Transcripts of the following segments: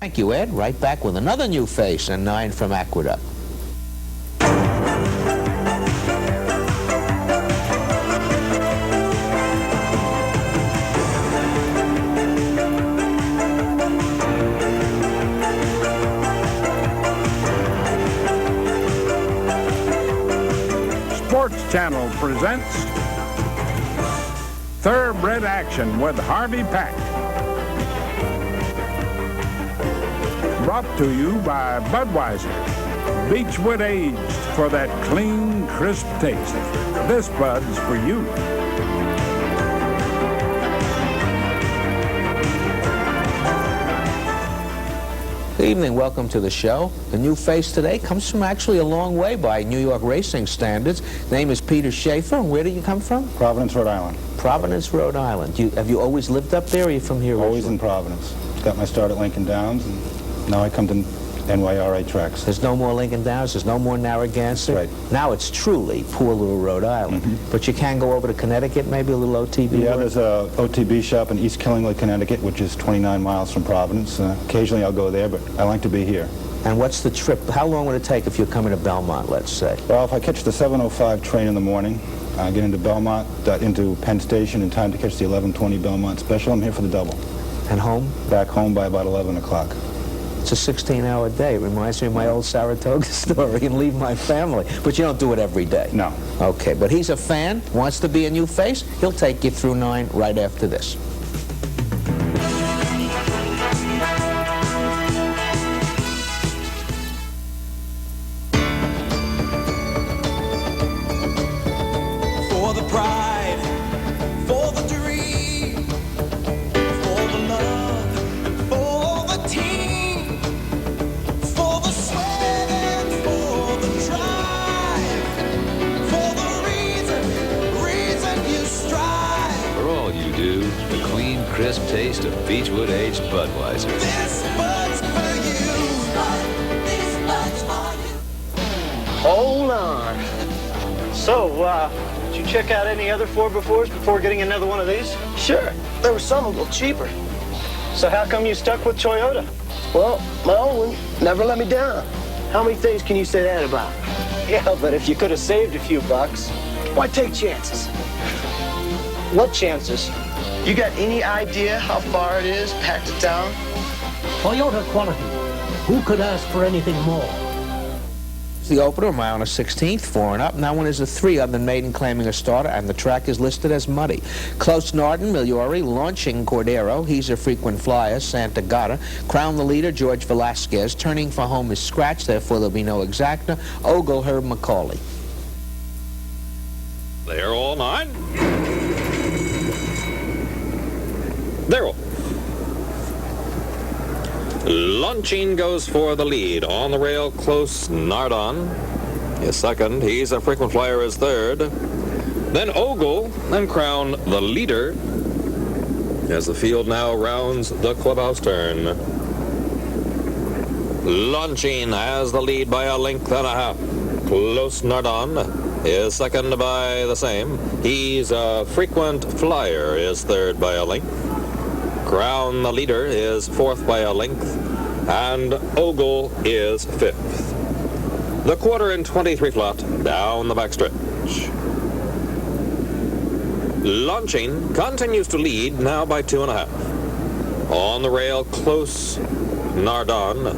Thank you, Ed. Right back with another new face and 9 from Aqueduct. Sports Channel presents Thoroughbred Action with Harvey Pack. Brought to you by Budweiser. Beechwood aged for that clean, crisp taste. This Bud's for you. Good evening, welcome to the show. The new face today comes from actually a long way by New York racing standards. His name is Peder Schaefer, and where do you come from? Providence, Rhode Island. Providence, Rhode Island. Have you always lived up there, or are you from here originally? Always in Providence. Got my start at Lincoln Downs, and now I come to NYRA tracks. There's no more Lincoln Downs, there's no more Narragansett. Right. Now it's truly poor little Rhode Island. But you can go over to Connecticut, maybe a little OTB Yeah, work? there's a OTB shop in East Killingly, Connecticut, which is 29 miles from Providence. Occasionally I'll go there, but I like to be here. And what's the trip? How long would it take if you're coming to Belmont, let's say? Well, if I catch the 7:05 train in the morning, I get into Belmont, into Penn Station in time to catch the 11:20 Belmont special. I'm here for the double. And home? Back home by about 11 o'clock. It's a 16-hour day. It reminds me of my old Saratoga story and leave my family. But you don't do it every day. No. Okay, but he's a fan, wants to be a new face. He'll take you through 9 right after this. For the pride, for the dream, for the love, and for the team, for the sweat and for the drive, for the reason you strive. For all you do, the clean, crisp taste of Beechwood aged Budweiser. This Bud's for you. This Bud's for you. Hold on. So, did you check out any other 4x4s before getting another one of these? Sure, there was some a little cheaper. So how come you stuck with Toyota? Well, my old one never let me down. How many things can you say that about? Yeah, but if you could have saved a few bucks. Why take chances? What chances? You got any idea how far it is back to town? Toyota quality. Who could ask for anything more? The opener, a mile and a 16th, 4 and up. Now one is a 3 other than maiden claiming a starter, and the track is listed as muddy. Close Nardin, Miliori, launching Cordero. He's a frequent flyer, Santa Gata. Crown the leader, George Velasquez. Turning for home is Scratch, therefore there'll be no exacta. Ogle, Herb McCauley. They're all 9. They're all. Launching goes for the lead. On the rail, Close Nardon is second. He's a frequent flyer is third. Then Ogle and Crown the leader as the field now rounds the clubhouse turn. Launching has the lead by a length and a half. Close Nardon is second by the same. He's a frequent flyer is third by a length. Crown the leader is fourth by a length, and Ogle is fifth. The quarter in 23 flat down the backstretch. Launching continues to lead now by 2.5. On the rail, Close Nardon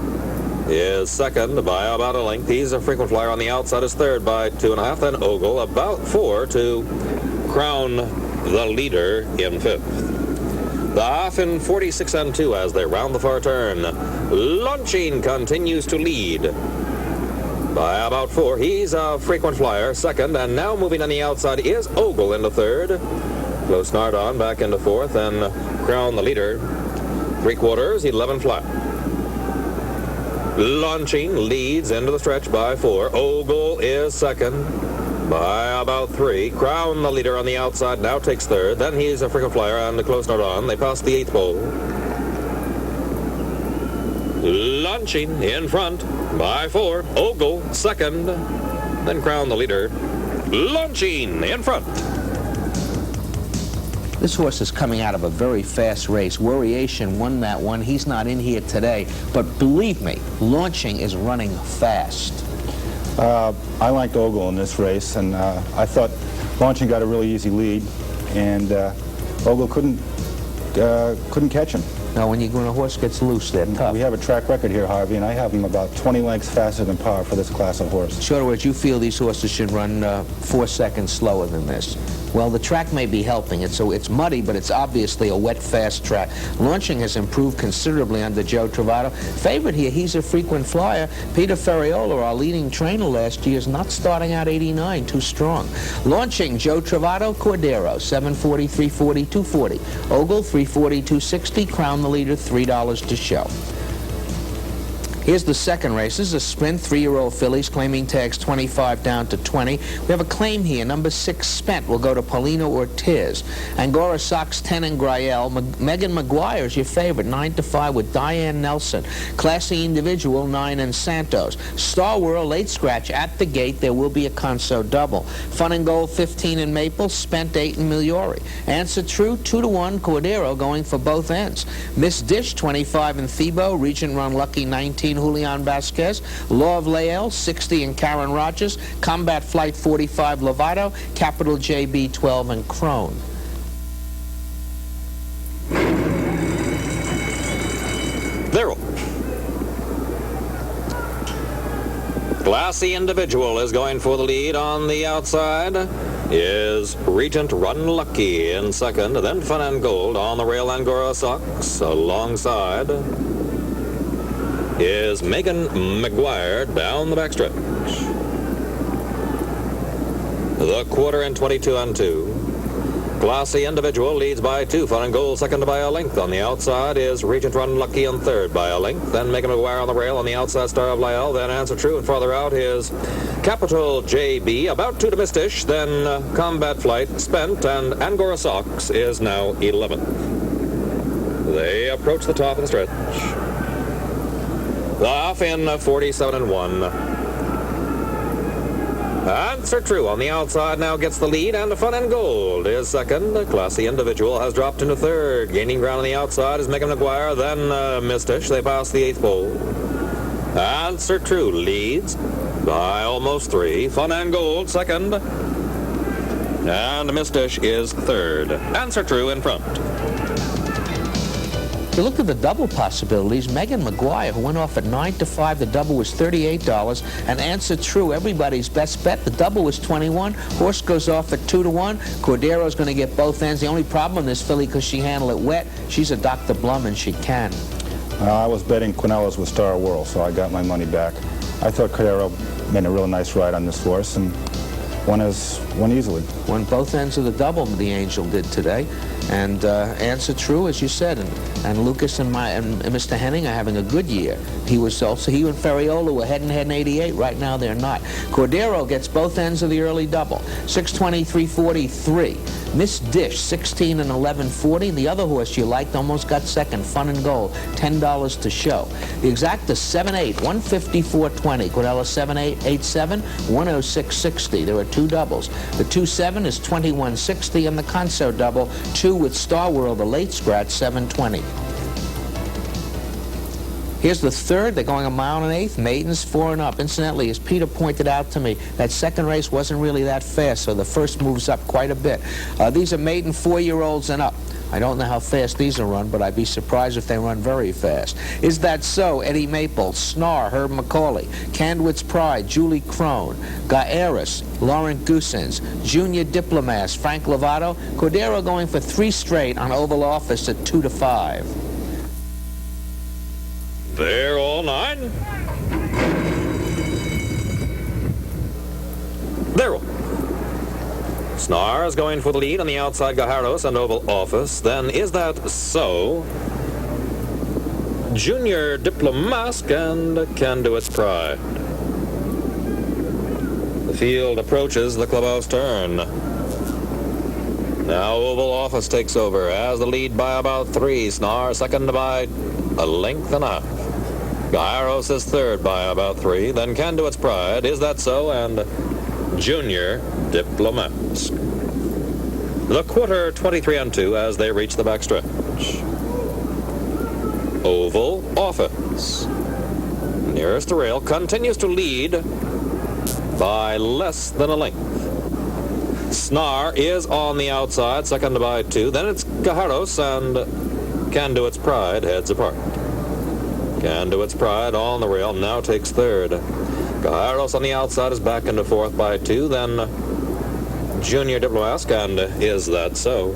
is second by about a length. He's a frequent flyer on the outside is third by 2.5. Then Ogle about 4 to crown the leader in fifth. The half in 46 and 2 as they round the far turn. Launching continues to lead by about 4. He's a frequent flyer, second, and now moving on the outside is Ogle into third. Close Nardon back into fourth, and Crown the leader. 3/4, 11 flat. Launching leads into the stretch by 4. Ogle is second by about 3. Crown the leader on the outside now takes third. Then he's a frequent flyer and Close Nardon. They pass the 8th pole. Launching in front by 4. Ogle second. Then Crown the leader. Launching in front. This horse is coming out of a very fast race. Worryation won that one. He's not in here today. But believe me, Launching is running fast. I liked Ogle in this race, and I thought Launching got a really easy lead, and Ogle couldn't catch him. Now, when a horse gets loose, they're tough. We have a track record here, Harvey, and I have him about 20 lengths faster than par for this class of horse. In other words, you feel these horses should run 4 seconds slower than this. Well, the track may be helping it, so it's muddy, but it's obviously a wet, fast track. Launching has improved considerably under Joe Travato. Favorite here, he's a frequent flyer. Peter Ferriola, our leading trainer last year, is not starting out 89, too strong. Launching, Joe Travato, Cordero, 740, 340, 240. Ogle, 340, 260. Crown the leader, $3 to show. Here's the second race. This is a sprint, 3-year-old fillies, claiming tags 25 down to 20. We have a claim here. Number 6, Spent, will go to Paulino Ortiz. Angora Sox, 10, and Grael. Megan McGuire is your favorite, 9 to 5 with Diane Nelson. Classy Individual, 9, and Santos. Star World, late scratch at the gate. There will be a Conso double. Fun and Gold, 15, and Maple. Spent, 8, and Miliori. Answer True, 2 to 1. Cordero going for both ends. Miss Dish, 25, and Thebo. Regent Run Lucky, 19. Julian Vasquez, Law of Lael, 60, and Karen Rogers, Combat Flight 45, Lovato, Capital JB 12, and Crone. Zero. Classy Individual is going for the lead. On the outside is Regent Run Lucky in second, then Fun and Gold. On the rail, Angora Sox. Alongside is Megan McGuire down the backstretch. The quarter in 22 and 2. Classy Individual leads by 2. Fun and Gold second by a length. On the outside is Regent Run Lucky in third by a length. Then Megan McGuire on the rail. On the outside, Star of Lael. Then Answer True. And farther out is Capital JB. About 2 to Mistish. Then Combat Flight, Spent. And Angora Sox is now 11th. They approach the top of the stretch. Off in 47 and 1. Answer True on the outside now gets the lead, and Fun and Gold is second. Classy Individual has dropped into third. Gaining ground on the outside is Megan McGuire, then Mistish. They pass the 8th pole. Answer True leads by almost 3. Fun and Gold second. And Mistish is third. Answer True in front. If you look at the double possibilities, Megan McGuire, who went off at 9 to 5, the double was $38, and Answer True, everybody's best bet, the double was 21. Horse goes off at 2 to 1. Cordero's going to get both ends. The only problem in this filly, because she handled it wet, she's a Dr. Blum, and she can. I was betting Quinellas with Star World, so I got my money back. I thought Cordero made a real nice ride on this horse, and won easily. Won both ends of the double, the Angel did today. And Answer True, as you said, and Lucas and Mr. Henning are having a good year. He and Ferriola were head-and-head in 88. Right now, they're not. Cordero gets both ends of the early double. 620, 343. Miss Dish, 16 and 1140. The other horse you liked almost got second, Fun and Gold, $10 to show. The exacta 7-8, 154.20. Cordella 7-8-8-7, 106.60. There are 2 doubles. The 2-7 is 21.60, and the Conso double, 2 with Star World, the late scratch, 7.20. Here's the third. They're going a mile and 1/8. Maidens 4 and up. Incidentally, as Peter pointed out to me, that second race wasn't really that fast, so the first moves up quite a bit. These are maiden 4-year-olds and up. I don't know how fast these will run, but I'd be surprised if they run very fast. Is That So? Eddie Maple, Snar, Herb McCauley, Candwit's Pride, Julie Crone, Gaeris, Lauren Goosens, Junior Diplomas, Frank Lovato. Cordero going for 3 straight on Oval Office at 2 to 5. They're all 9. They're all. Snar is going for the lead. On the outside, Gajaros and Oval Office. Then Is That So? Junior Diplomask and Candwit's Pride. The field approaches the clubhouse turn. Now Oval Office takes over as the lead by about 3. Snar second by a length and a half. Gajaros is third by about 3. Then Candwit's Pride, Is That So? And Junior Diplomask. The quarter 23 and 2 as they reach the backstretch. Oval Office, nearest the rail, continues to lead by less than a length. Snar is on the outside, second by 2. Then it's Cajaros, and Can Do Its Pride heads apart. Can Do Its Pride on the rail now takes third. Cajaros on the outside is back into fourth by 2. Then Junior Diplomask, and Is That So?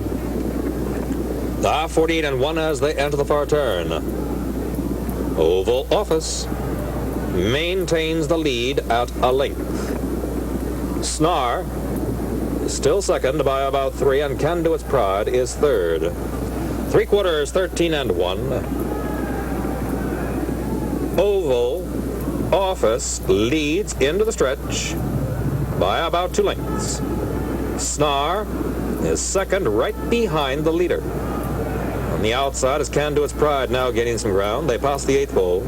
48 and 1 as they enter the far turn. Oval Office maintains the lead at a length. Snar is still second by about 3, and Can Do Its Pride is third. 3 quarters, 13 and 1. Oval Office leads into the stretch by about 2 lengths. Snar is second right behind the leader. On the outside is Can Do Its Pride now gaining some ground. They pass the 8th hole.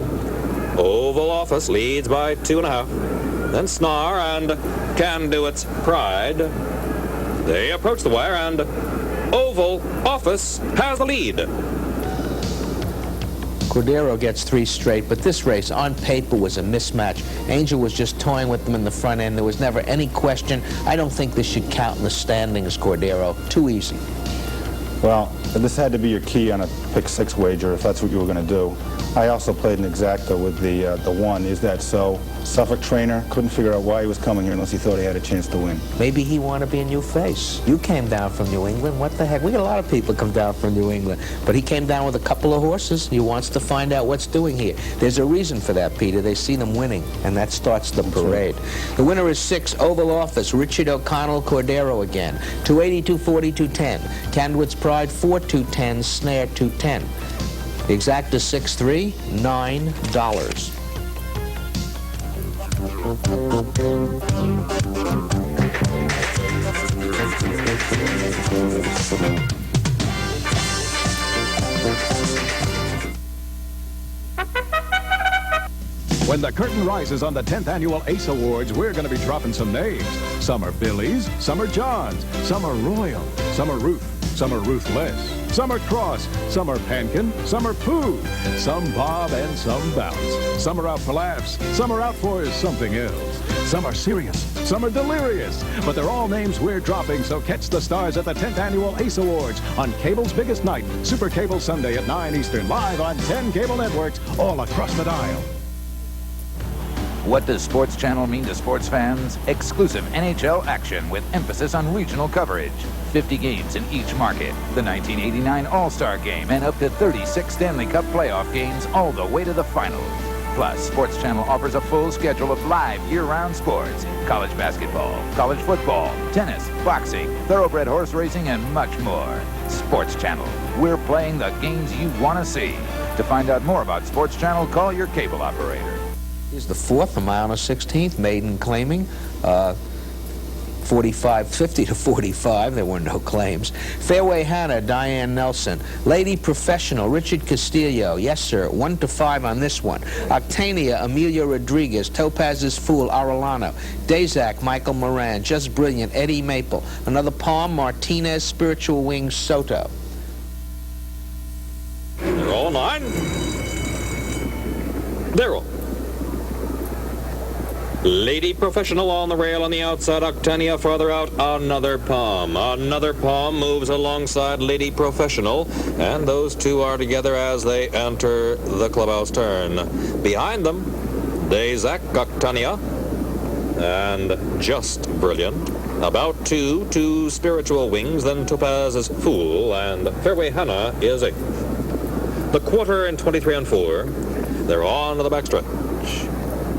Oval Office leads by 2.5. Then Snar and Can Do Its Pride. They approach the wire, and Oval Office has the lead. Cordero gets 3 straight, but this race on paper was a mismatch. Angel was just toying with them in the front end. There was never any question. I don't think this should count in the standings, Cordero. Too easy. Well, this had to be your key on a pick 6 wager if that's what you were going to do. I also played an exacta with the 1. Is That So? Suffolk trainer couldn't figure out why he was coming here unless he thought he had a chance to win. Maybe he wanted to be a new face. You came down from New England. What the heck? We got a lot of people come down from New England. But he came down with a couple of horses. He wants to find out what's doing here. There's a reason for that, Peter. They see them winning, and that starts the parade. Right. The winner is 6, Oval Office, Richard O'Connell, Cordero again. 280, 240, 210. Can Do Its Pride, 4, 210. Snare, 210. The exact is 6-3, $9. When the curtain rises on the 10th Annual Ace Awards, we're going to be dropping some names. Some are Billy's, some are John's, some are Royal, some are Ruth, some are Ruthless, some are Cross, some are Pankin, some are Pooh, some Bob, and some Bounce. Some are out for laughs, some are out for something else. Some are serious, some are delirious, but they're all names we're dropping, so catch the stars at the 10th Annual Ace Awards on cable's biggest night, Super Cable Sunday at 9 Eastern, live on 10 cable networks all across the dial. What does Sports Channel mean to sports fans? Exclusive NHL action with emphasis on regional coverage. 50 games in each market. The 1989 All-Star Game and up to 36 Stanley Cup playoff games all the way to the finals. Plus, Sports Channel offers a full schedule of live year-round sports. College basketball, college football, tennis, boxing, thoroughbred horse racing, and much more. Sports Channel. We're playing the games you want to see. To find out more about Sports Channel, call your cable operator. Here's the 4th, a mile and a 16th, maiden claiming 50 to 45. There were no claims. Fairway Hannah, Diane Nelson. Lady Professional, Richard Castillo. Yes, sir. 1 to 5 on this one. Octania, Amelia Rodriguez. Topaz's Fool, Arellano. Dazak, Michael Moran. Just Brilliant, Eddie Maple. Another Palm, Martinez, Spiritual Wings, Soto. They're all 9. They're all. Lady Professional on the rail on the outside. Octania farther out. Another Palm. Another Palm moves alongside Lady Professional, and those two are together as they enter the clubhouse turn. Behind them, Dazak, Octania, and Just Brilliant. About 2 to Spiritual Wings, then Topaz's Fool, and Fairway Hannah is 8th. The quarter in 23 and 4. They're on to the backstretch.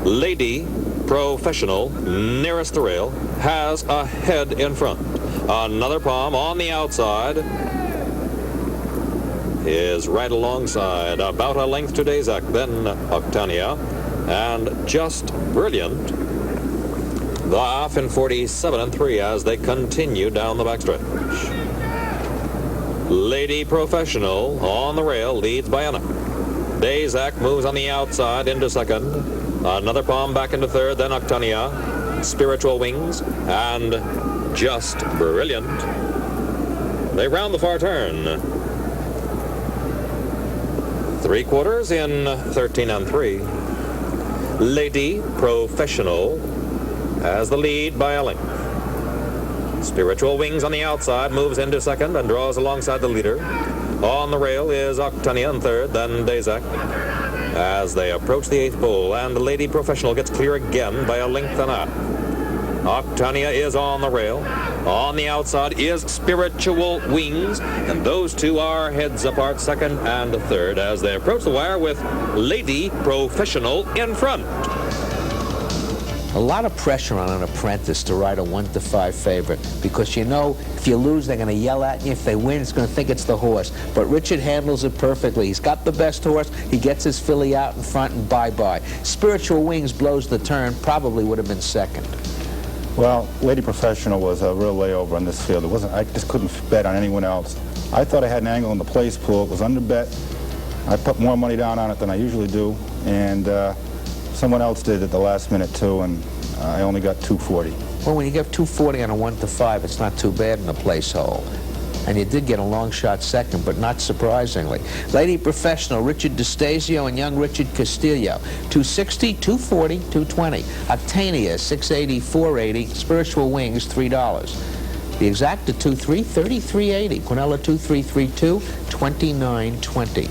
Lady Professional, nearest the rail, has a head in front. Another Palm on the outside is right alongside, about a length to Dazak, then Octania, and Just Brilliant. The off in 47 and 3 as they continue down the backstretch. Lady Professional on the rail leads by Anna. Dazak moves on the outside into second. Another Palm back into third, then Octania, Spiritual Wings, and Just Brilliant. They round the far turn. 3 quarters in 13 and 3. Lady Professional has the lead by a length. Spiritual Wings on the outside moves into second and draws alongside the leader. On the rail is Octania in third, then Dazak. As they approach the 8th pole, and Lady Professional gets clear again by a length and a half. Octania is on the rail. On the outside is Spiritual Wings, and those two are heads apart, second and third, as they approach the wire with Lady Professional in front. A lot of pressure on an apprentice to ride a 1-5 favorite, because you know if you lose they're going to yell at you. If they win, it's going to think it's the horse. But Richard handles it perfectly. He's got the best horse. He gets his filly out in front and bye-bye. Spiritual Wings blows the turn, probably would have been second. Well, Lady Professional was a real layover on this field. I just couldn't bet on anyone else. I thought I had an angle in the place pool. It was under bet. I put more money down on it than I usually do, and someone else did at the last minute too, and I only got 240. Well, when you get 240 on a 1-5, it's not too bad in the place hole. And you did get a long shot second, but not surprisingly. Lady Professional, Richard DeStasio and young Richard Castillo. 260, 240, 220. Octania, 680, 480. Spiritual Wings, $3. The Exacta 2-3, 33.80. Quinella 2-3-3-2, 29.20.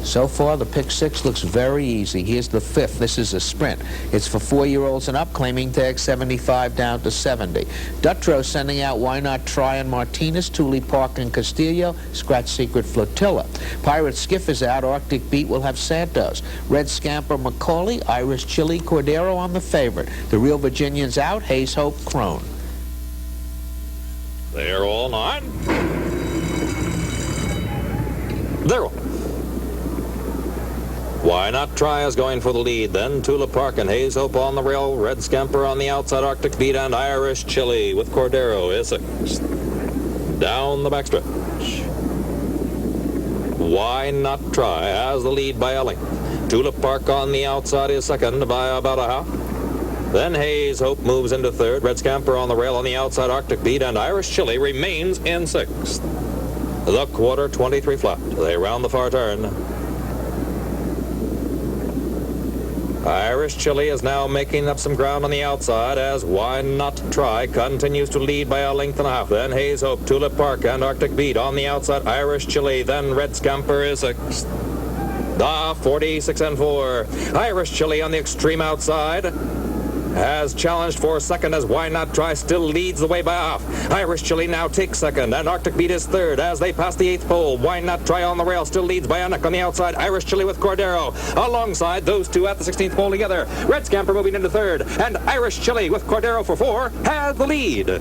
So far, the pick 6 looks very easy. Here's the 5th. This is a sprint. It's for 4-year-olds and up, claiming tag 75 down to 70. Dutrow sending out Why Not Try and Martinez, Thule Park and Castillo, Scratch Secret Flotilla. Pirate Skiff is out. Arctic Beat will have Santos. Red Scamper Macaulay, Irish Chili Cordero on the favorite. The Real Virginians out. Hayes Hope Crone. They're all 9. They're all. Why Not Try is going for the lead. Then Tulip Park and Hayes Hope on the rail. Red Scamper on the outside. Arctic Beat and Irish Chili with Cordero is 6th. Down the backstretch. Why Not Try has the lead by a length. Tulip Park on the outside is second by about a half. Then Hayes Hope moves into third. Red Scamper on the rail on the outside. Arctic Beat and Irish Chili remains in 6th. The quarter 23 flat. They round the far turn. Irish Chili is now making up some ground on the outside as Why Not Try continues to lead by a length and a half. Then Hayes Hope, Tulip Park, and Arctic Beat on the outside. Irish Chili, then Red Scamper is 6th. The 46 and 4. Irish Chili on the extreme outside has challenged for second as Why Not Try still leads the way by half. Irish Chili now takes second, and Arctic Beat is third as they pass the 8th pole. Why Not Try on the rail still leads by a neck on the outside. Irish Chili with Cordero alongside those two at the 16th pole together. Red Scamper moving into third, and Irish Chili with Cordero for 4 has the lead.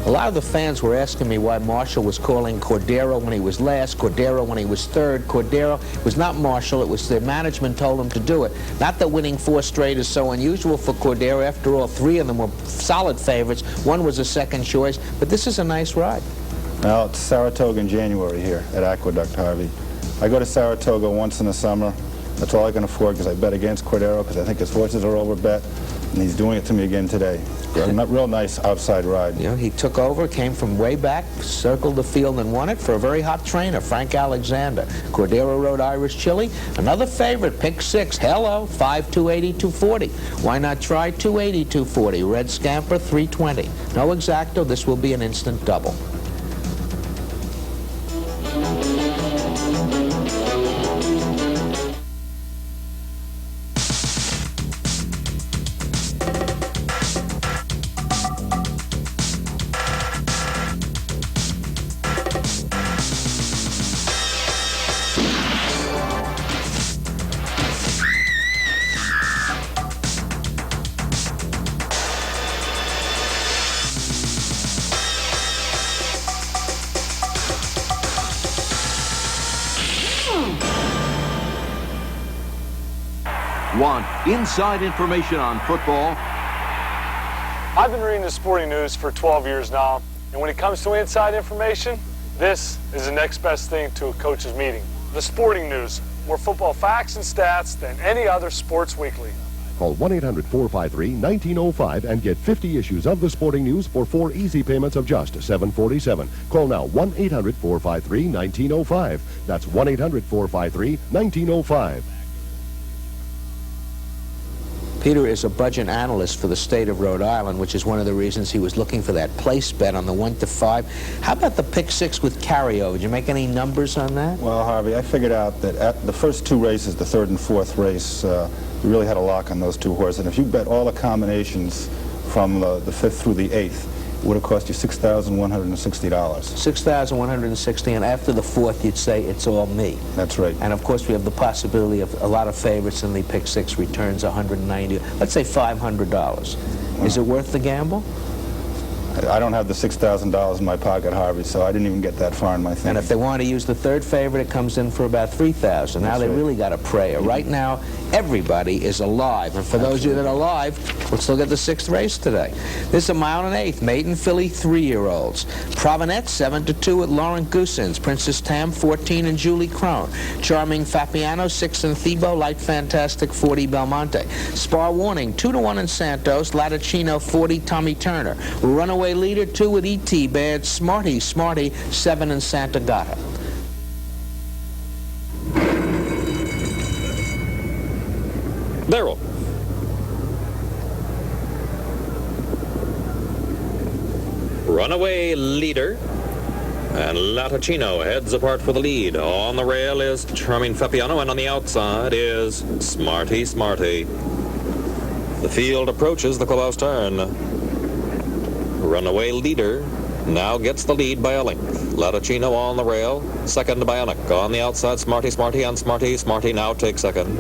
A lot of the fans were asking me why Marshall was calling Cordero when he was last, Cordero when he was third. Cordero was not Marshall. It was the management told him to do it. Not that winning 4 straight is so unusual for Cordero. After all, 3 of them were solid favorites. 1 was a second choice. But this is a nice ride. Well, it's Saratoga in January here at Aqueduct, Harvey. I go to Saratoga once in the summer. That's all I can afford because I bet against Cordero because I think his horses are overbet. And he's doing it to me again today. A real nice outside ride. You know, he took over, came from way back, circled the field and won it for a very hot trainer, Frank Alexander. Cordero rode Irish Chili. Another favorite, pick 6, Hello, 5, 280, 240. Why Not Try, 280, 240. Red Scamper, 320. No Exacto, this will be an instant double. Want inside information on football? I've been reading the sporting news for 12 years now, and when it comes to inside information, this is the next best thing to a coach's meeting. The sporting news, more football facts and stats than any other sports weekly. Call 1-800-453-1905 and get 50 issues of the Sporting News for 4 easy payments of just $7.47. Call now 1-800-453-1905. That's 1-800-453-1905. Peter is a budget analyst for the state of Rhode Island, which is one of the reasons he was looking for that place bet on the 1 to 5. How about the pick 6 with carryover? Did you make any numbers on that? Well, Harvey, I figured out that at the first 2 races, the 3rd and 4th race, we really had a lock on those 2 horses. And if you bet all the combinations from the 5th through the 8th, it would have cost you $6,160. $6,160, and after the 4th, you'd say it's all me. That's right. And of course, we have the possibility of a lot of favorites in the pick 6 returns, 190. Let's say $500. Is it worth the gamble? I don't have the $6,000 in my pocket, Harvey, so I didn't even get that far in my thinking. And if they want to use the 3rd favorite, it comes in for about $3,000. Now they really got a prayer. Right now, everybody is alive. And for those of you that are alive, let's look at the 6th race today. This is a 1 1/8 maiden filly 3-year-olds. Provenette 7-2 with Lauren Goosens. Princess Tam 14 and Julie Crone. Charming Fabiano 6 and Thebo. Light Fantastic 40 Belmonte. Spar Warning 2-1 in Santos. Latticino 40 Tommy Turner. Runaway Leader 2 with E.T. Bad. Smarty 7 in Santa Gata. Daryl. Runaway Leader. And Latticino heads apart for the lead. On the rail is Charming Fabiano, and on the outside is Smarty. The field approaches the clubhouse turn. Runaway Leader now gets the lead by a length. Latticino on the rail, second by a neck. On the outside, Smarty, and Smarty now takes second.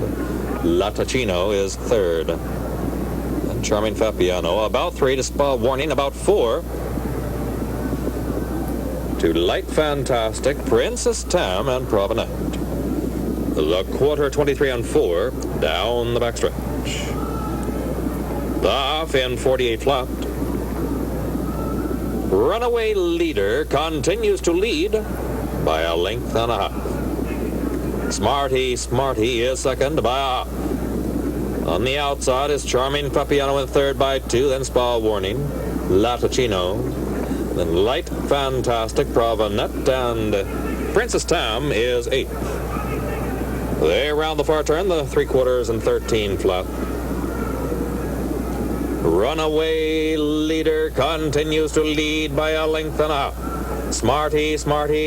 Latticino is third. And Charming Fabiano about 3 to Spa Warning, about 4 to Light Fantastic, Princess Tam, and Provenette. The quarter 23 and 4 down the backstretch. The half in 48 flat. Runaway Leader continues to lead by a length and a half. Smarty is second by a half. On the outside is Charming Fabiano in third by 2, then Spa Warning, Latticino, then Light Fantastic, Provenette, and Princess Tam is 8th. They round the far turn, the 3/4 and 13 flat. Runaway Leader continues to lead by a length and a half. Smarty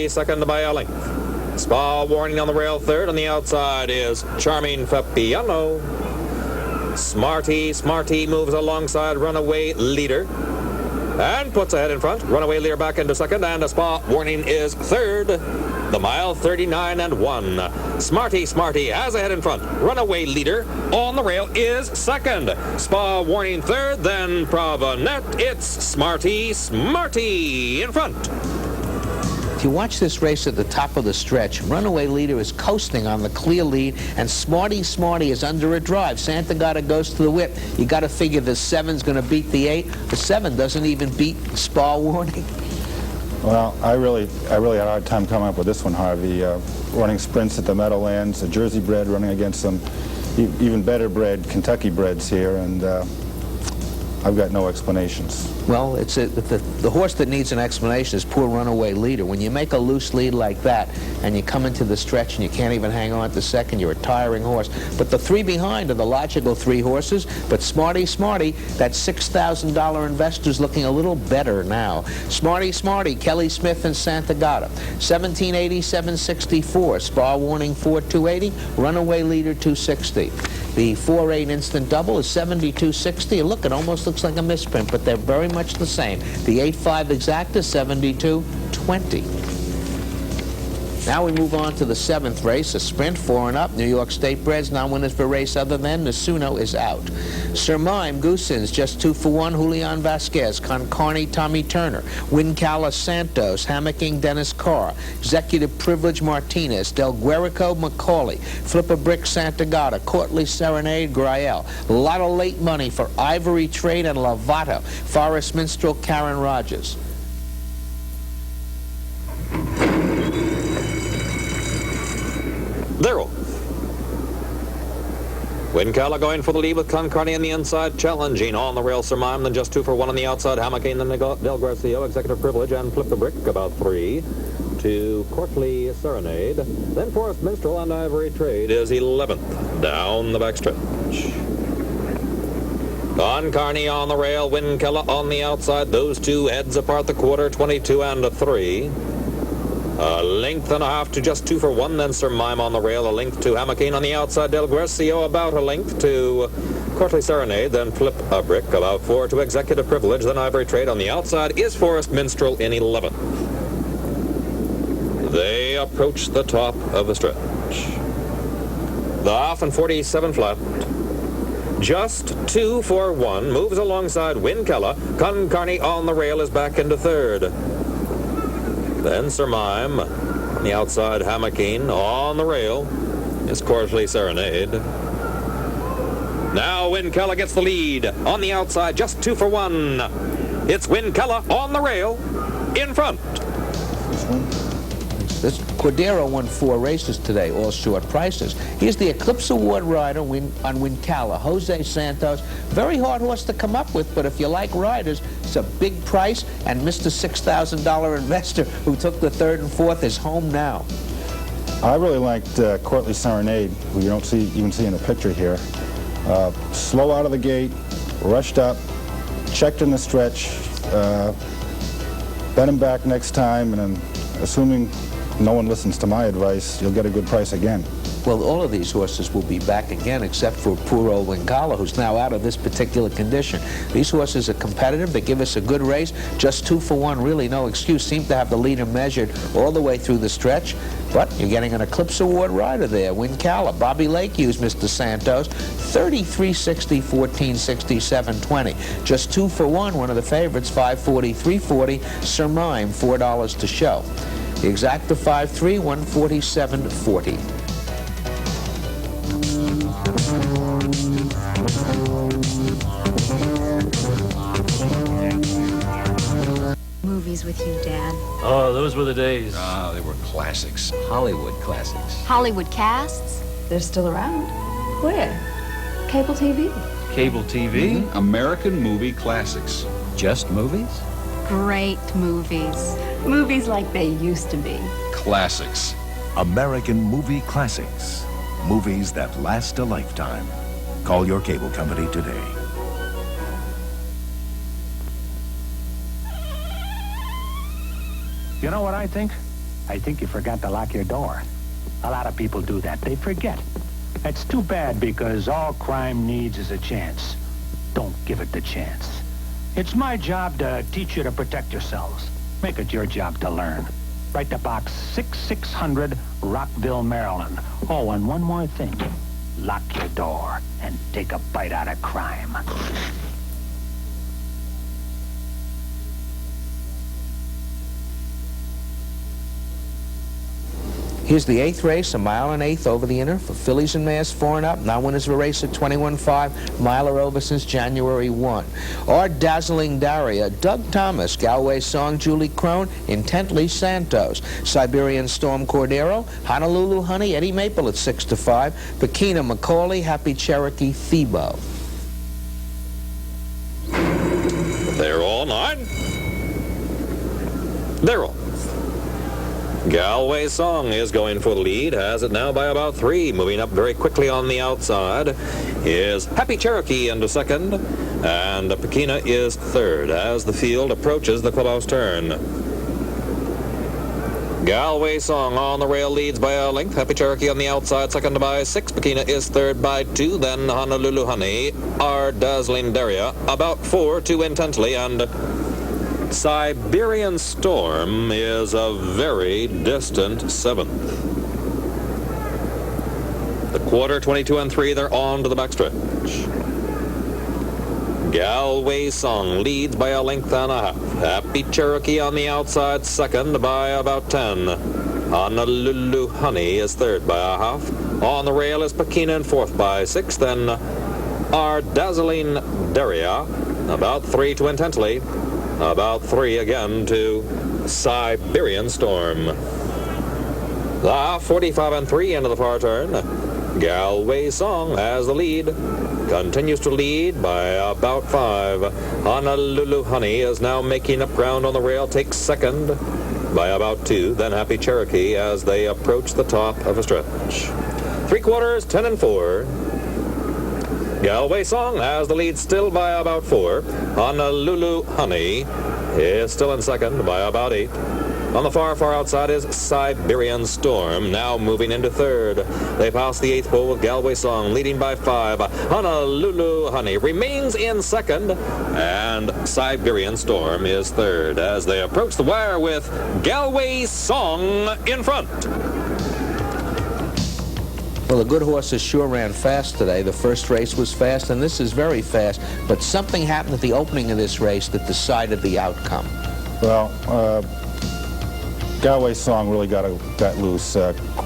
second by a length. Spa Warning on the rail third. On the outside is Charming Fabiano. Smarty moves alongside Runaway Leader and puts ahead in front. Runaway Leader back into second, and a Spa Warning is third. The mile 39 and 1. Smarty has ahead in front. Runaway Leader on the rail is second. Spa Warning third, then Provenette. It's Smarty in front. If you watch this race at the top of the stretch, Runaway Leader is coasting on the clear lead, and Smarty is under a drive. Santa Gata goes to the whip. You got to figure the 7's going to beat the 8. The 7 doesn't even beat Spa Warning. Well, I really had a hard time coming up with this one, Harvey. Running sprints at the Meadowlands, a Jersey bred running against some even better bred Kentucky breds here, and I've got no explanations. Well, it's the horse that needs an explanation is poor Runaway Leader. When you make a loose lead like that and you come into the stretch and you can't even hang on to second, you're a tiring horse. But the 3 behind are the logical 3 horses. But Smarty, that $6,000 investor's looking a little better now. Smarty, Kelly Smith and Santa Gata. 1780, 764. Spa Warning 4280. Runaway Leader 260. The 4-8 instant double is 72.60. Look, it almost looks like a misprint, but they're very much the same. The 8-5 exacta, 72.20. Now we move on to the 7th race, a sprint, 4 and up. New York State breds, non-winners for race other than Nasuno is out. Sir Mime, Goosens, just 2 for 1. Julian Vasquez, Concarney, Tommy Turner. Wincala, Santos, Hammocking, Dennis Carr. Executive Privilege, Martinez. Del Guerico, Macaulay. Flipper Brick, Santa Gata. Courtly Serenade, Grael. A lot of late money for Ivory Trade and Lovato. Forest Minstrel, Karen Rogers. Daryl. Wincala going for the lead with Concarney on the inside, challenging on the rail Sir Mime, then just 2 for 1 on the outside. Hamilton, then Del Garcia, Executive Privilege, and Flip the Brick, about 3 to Courtly Serenade. Then Forest Minstrel and Ivory Trade is 11th down the backstretch. Concarney on the rail, Wincala on the outside. Those two heads apart the quarter, 22 and 3. A length and a half to just 2 for 1. Then Sir Mime on the rail. A length to Hamilton on the outside. Del Guercio about a length to Courtly Serenade. Then Flip a Brick about 4 to Executive Privilege. Then Ivory Trade on the outside is Forest Minstrel in 11th. They approach the top of the stretch. The half and 47 flat. Just 2 for 1. Moves alongside Wincala. Concarney on the rail is back into third. Then Sir Mime on the outside. Hamilton on the rail is Courtly Serenade. Now Wincala gets the lead on the outside. Just 2 for 1. It's Wincala on the rail in front. This Cordero won 4 races today, all short prices. He's the Eclipse Award rider on Wincala, Jose Santos. Very hard horse to come up with, but if you like riders, it's a big price, and Mr. $6,000 investor who took the 3rd and 4th is home now. I really liked Courtly Serenade, who you don't even see in the picture here. Slow out of the gate, rushed up, checked in the stretch, bet him back next time, and then assuming no one listens to my advice, you'll get a good price again. Well, all of these horses will be back again, except for poor old Wincala, who's now out of this particular condition. These horses are competitive. They give us a good race. Just 2 for 1, really no excuse. Seem to have the leader measured all the way through the stretch. But you're getting an Eclipse Award rider there, Wincala. Bobby Lake used Mr. Santos. 33.60, 14.60, 7.20. Just 2 for 1, one of the favorites, 5.40, 3.40. Sir Mime, $4 to show. The exacta 5.3, 147.40. Movies with you, Dad. Oh, those were the days. Ah, they were classics. Hollywood classics. Hollywood casts? They're still around. Where? Cable TV. Cable TV? American movie classics. Just movies? Great movies. Movies like they used to be. Classics. American movie classics. Movies that last a lifetime. Call your cable company today. You know what I think? I think you forgot to lock your door. A lot of people do that. They forget. It's too bad because all crime needs is a chance. Don't give it the chance. It's my job to teach you to protect yourselves. Make it your job to learn. Write to Box 6600, Rockville, Maryland. Oh, and one more thing. Lock your door and take a bite out of crime. Here's the 8th race, a mile and 1/8 over the inner for fillies and mares 4 and up. Now winners of a race at 21.5, miler over since January 1. Our Dazzling Daria, Doug Thomas, Galway Song, Julie Crone, Intently Santos, Siberian Storm Cordero, Honolulu Honey, Eddie Maple at 6 to 5, Pekina Macaulay, Happy Cherokee, Thebo. They're all 9. They're all. Galway Song is going for the lead, has it now by about 3. Moving up very quickly on the outside is Happy Cherokee into second, and Pekina is third as the field approaches the clubhouse turn. Galway Song on the rail leads by a length. Happy Cherokee on the outside, second by 6. Pekina is third by 2. Then Honolulu Honey, Our Dazzling Daria, about 4 to Intently, and Siberian Storm is a very distant 7th. The quarter, 22 and 3, they're on to the backstretch. Galway Song leads by a length and a half. Happy Cherokee on the outside, second by about 10. Honolulu Honey is third by a half. On the rail is Pekina in fourth by 6. Then Our Dazzling Daria, about 3 to Intently. About 3 again to Siberian Storm. The half, 45 and 3 into the far turn. Galway Song has the lead. Continues to lead by about 5. Honolulu Honey is now making up ground on the rail, takes second by about 2. Then Happy Cherokee as they approach the top of a stretch. 3/4, 10 and 4. Galway Song has the lead still by about 4. Honolulu Honey is still in second by about 8. On the far, far outside is Siberian Storm, now moving into third. They pass the 8th hole with Galway Song, leading by 5. Honolulu Honey remains in second, and Siberian Storm is third as they approach the wire with Galway Song in front. Well, the good horses sure ran fast today. The first race was fast, and this is very fast. But something happened at the opening of this race that decided the outcome. Well, Galway Song really got loose.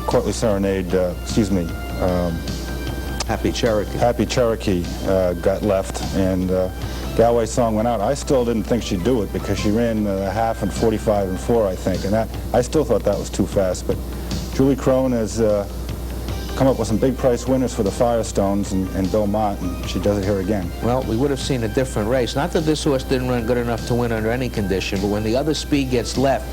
Courtly Serenade, Happy Cherokee. Happy Cherokee got left, and Galway Song went out. I still didn't think she'd do it because she ran a half and 45 and 4, I think, and that I still thought that was too fast. But Julie Crone has come up with some big price winners for the Firestones and Belmont, and she does it here again. Well, we would have seen a different race. Not that this horse didn't run good enough to win under any condition, but when the other speed gets left,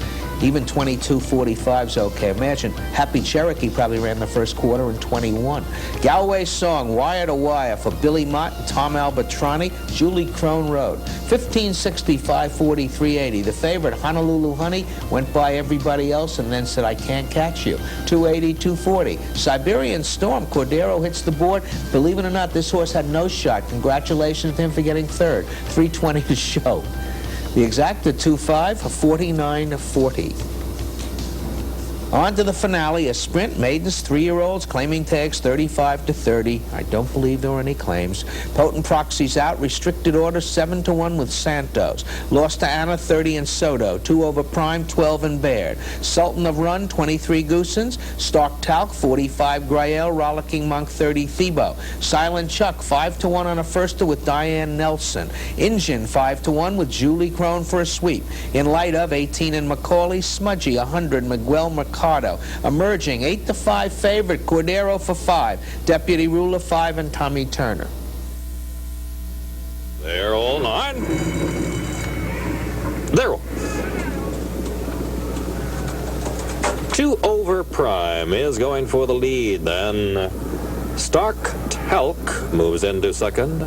even 22:45 is okay. Imagine, Happy Cherokee probably ran the first quarter in 21. Galway Song, wire to wire for Billy Mott and Tom Albertrani, Julie Crone Road. 1565, 4380. The favorite, Honolulu Honey, went by everybody else and then said, I can't catch you. 280, 240. Siberian Storm, Cordero hits the board. Believe it or not, this horse had no shot. Congratulations to him for getting third. 320 to show. The exacta 2-5, 49-40. On to the finale, a sprint. Maidens, 3-year-olds, claiming tags 35-30. I don't believe there were any claims. Potent Proxies out. Restricted order 7-1 with Santos. Lost to Anna, 30 and Soto. 2 over Prime, 12 and Baird. Sultan of Run, 23 Goosens. Stark Talc, 45 Grael. Rollicking Monk, 30 Thebo. Silent Chuck, 5-1 on a firster with Diane Nelson. Injun, 5-1 with Julie Crone for a sweep. In light of 18 and Macaulay. Smudgy, 100 Miguel Mercado. Emerging, 8-5 favorite, Cordero for 5. Deputy Ruler 5 and Tommy Turner. They're all 9. They're all. 2 over Prime is going for the lead. Then Stark Talc moves into second.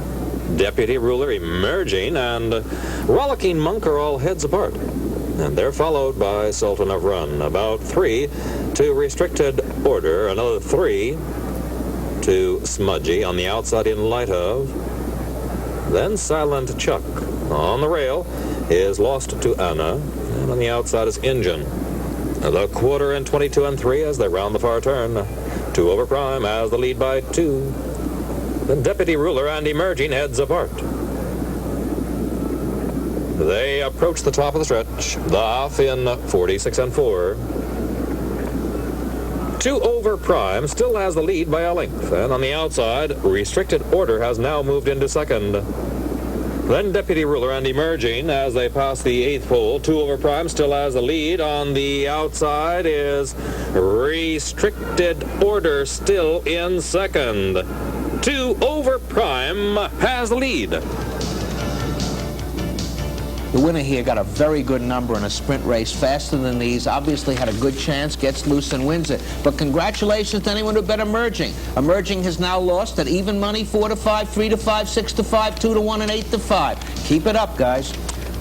Deputy Ruler emerging, and Rollicking Monk are all heads apart. And they're followed by Sultan of Run. About 3 to Restricted Order. Another 3 to Smudgy on the outside in light of. Then Silent Chuck. On the rail is Lost to Anna. And on the outside is Injun. The quarter in 22 and 3 as they round the far turn. 2 over Prime has the lead by 2. Then Deputy Ruler and Emerging heads apart. They approach the top of the stretch. The half in 46 and 4. 2 over Prime still has the lead by a length. And on the outside, Restricted Order has now moved into second. Then Deputy Ruler and Emerging as they pass the 8th hole. 2 over Prime still has the lead. On the outside is Restricted Order still in second. 2 over Prime has the lead. The winner here got a very good number in a sprint race, faster than these, obviously had a good chance, gets loose and wins it. But congratulations to anyone who bet Emerging. Emerging has now lost at even money, 4-5, 3-5, 6-5, 2-1, and 8-5. Keep it up, guys.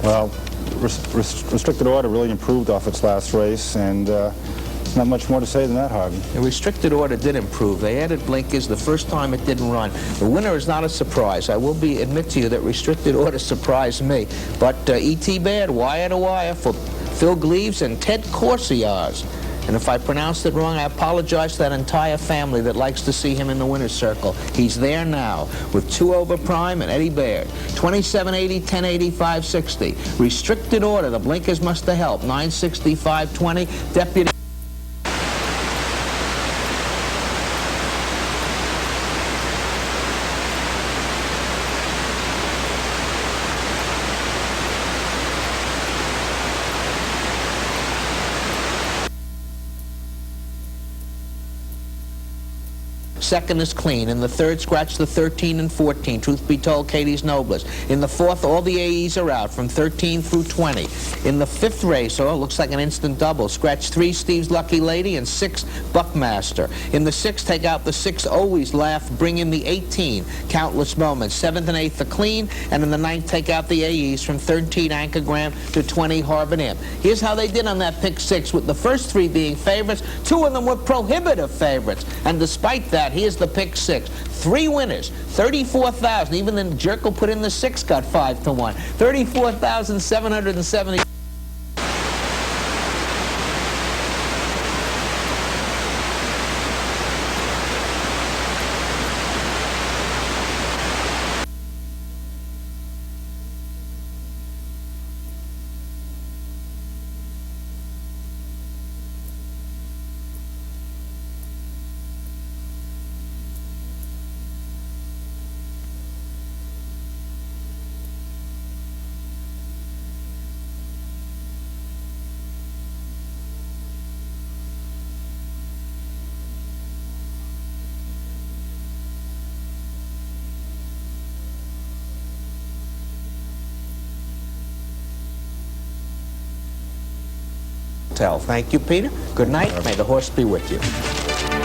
Well, Restricted Order really improved off its last race, and not much more to say than that, Harvey. The Restricted Order did improve. They added blinkers the first time it didn't run. The winner is not a surprise. I will admit to you that Restricted Order surprised me. But E.T. Baird, wire to wire for Phil Gleaves and Ted Corsiars. And if I pronounced it wrong, I apologize to that entire family that likes to see him in the winner's circle. He's there now with 2 over Prime and Eddie Baird. 2780, 1080, 560. Restricted Order, the blinkers must have helped. 960, 520. Deputy Second is clean. In the third, scratch the 13 and 14. Truth be told, Katie's noblest. In the fourth, all the AEs are out from 13 through 20. In the fifth race, oh, it looks like an instant double. Scratch 3, Steve's Lucky Lady, and 6, Buckmaster. In the sixth, take out the 6, Always Laugh. Bring in the 18, Countless Moments. 7th and 8th are clean. And in the 9th, take out the AEs from 13, Anchorgram, to 20, Harvard Imp. Here's how they did on that pick 6, with the first 3 being favorites. 2 of them were prohibitive favorites. And despite that, here's the pick 6. 3 winners, 34,000. Even the jerk who put in the 6 got 5 to 1. 34,770. Thank you, Peter. Good night. May the horse be with you.